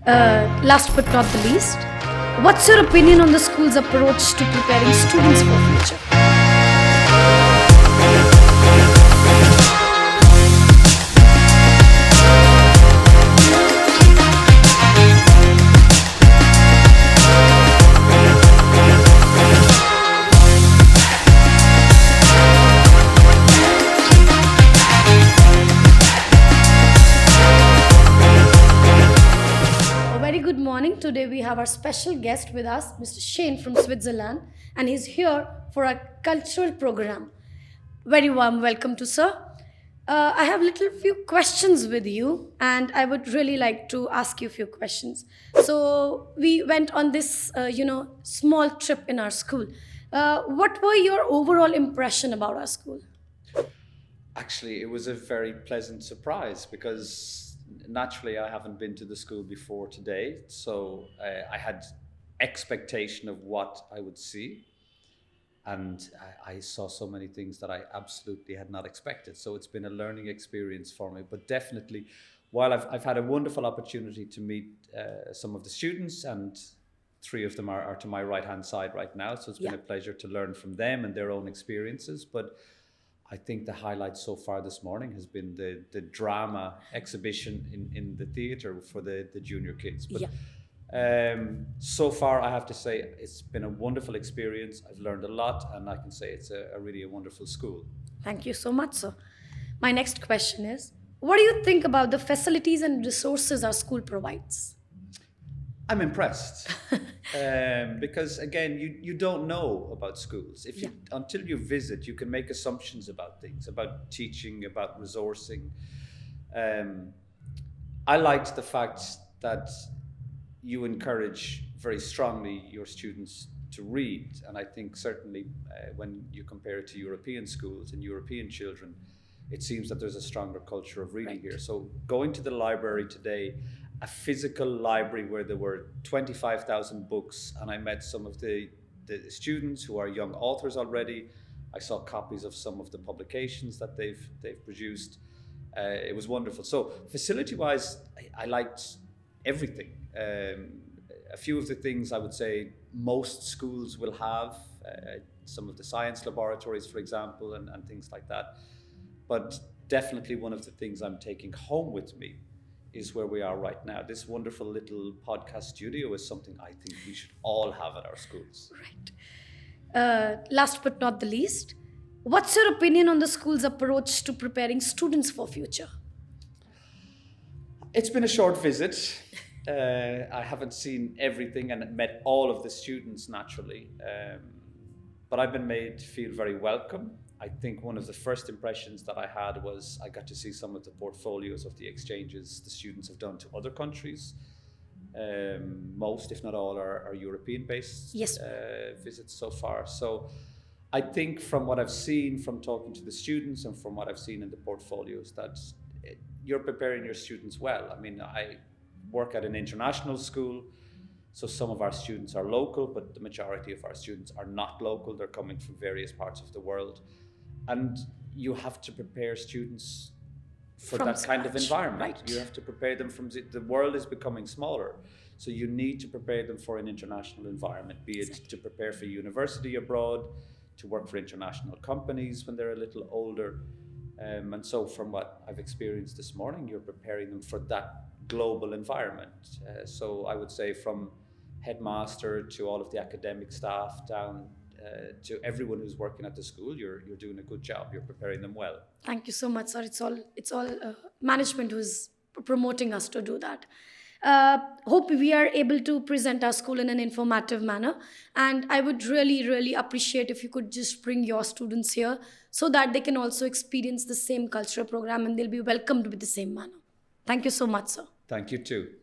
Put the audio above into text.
Last but not the least, what's your opinion on the school's approach to preparing students for future? A very good morning. Today we have our special guest with us, Mr. Shane from Switzerland, and he's here for a cultural program. Very warm welcome to sir. I have little few questions with you, and I would really like to ask you a few questions. So we went on this, small trip in our school. What were your overall impression about our school? Actually, it was a very pleasant surprise because naturally I haven't been to the school before today, so I had expectation of what I would see, and I saw so many things that I absolutely had not expected. So it's been a learning experience for me, but definitely, while I've had a wonderful opportunity to meet some of the students, and three of them are to my right-hand side right now, so it's been a pleasure to learn from them and their own experiences. But I think the highlight so far this morning has been the drama exhibition in the theatre for the junior kids. But so far, I have to say, it's been a wonderful experience. I've learned a lot, and I can say it's a really wonderful school. Thank you so much, sir. My next question is, what do you think about the facilities and resources our school provides? I'm impressed because again, you don't know about schools. Until you visit, you can make assumptions about things, about teaching, about resourcing. I liked the fact that you encourage very strongly your students to read, and I think certainly when you compare it to European schools and European children, it seems that there's a stronger culture of reading here. So going to the library today, a physical library where there were 25,000 books, and I met some of the students who are young authors already. I saw copies of some of the publications that they've produced. It was wonderful. So facility-wise, I liked everything. A few of the things I would say most schools will have, some of the science laboratories, for example, and things like that. But definitely one of the things I'm taking home with me is where we are right now. This wonderful little podcast studio is something I think we should all have at our schools. Right. Last but not the least, what's your opinion on the school's approach to preparing students for future? It's been a short visit. I haven't seen everything and met all of the students naturally, but I've been made to feel very welcome. I think one of the first impressions that I had was I got to see some of the portfolios of the exchanges the students have done to other countries. Most, if not all, are European-based visits so far. So I think from what I've seen from talking to the students and from what I've seen in the portfolios, that you're preparing your students well. I mean, I work at an international school, so some of our students are local, but the majority of our students are not local. They're coming from various parts of the world. And you have to prepare students for that kind of environment. Right. You have to prepare them the world is becoming smaller. So you need to prepare them for an international environment, be it to prepare for university abroad, to work for international companies when they're a little older. And so from what I've experienced this morning, you're preparing them for that global environment. So I would say from headmaster to all of the academic staff down to everyone who's working at the school, you're doing a good job. You're preparing them well. Thank you so much, sir. It's all management who's promoting us to do that. Hope we are able to present our school in an informative manner, and I would really appreciate if you could just bring your students here so that they can also experience the same cultural program and they'll be welcomed with the same manner. Thank you so much, sir. Thank you too.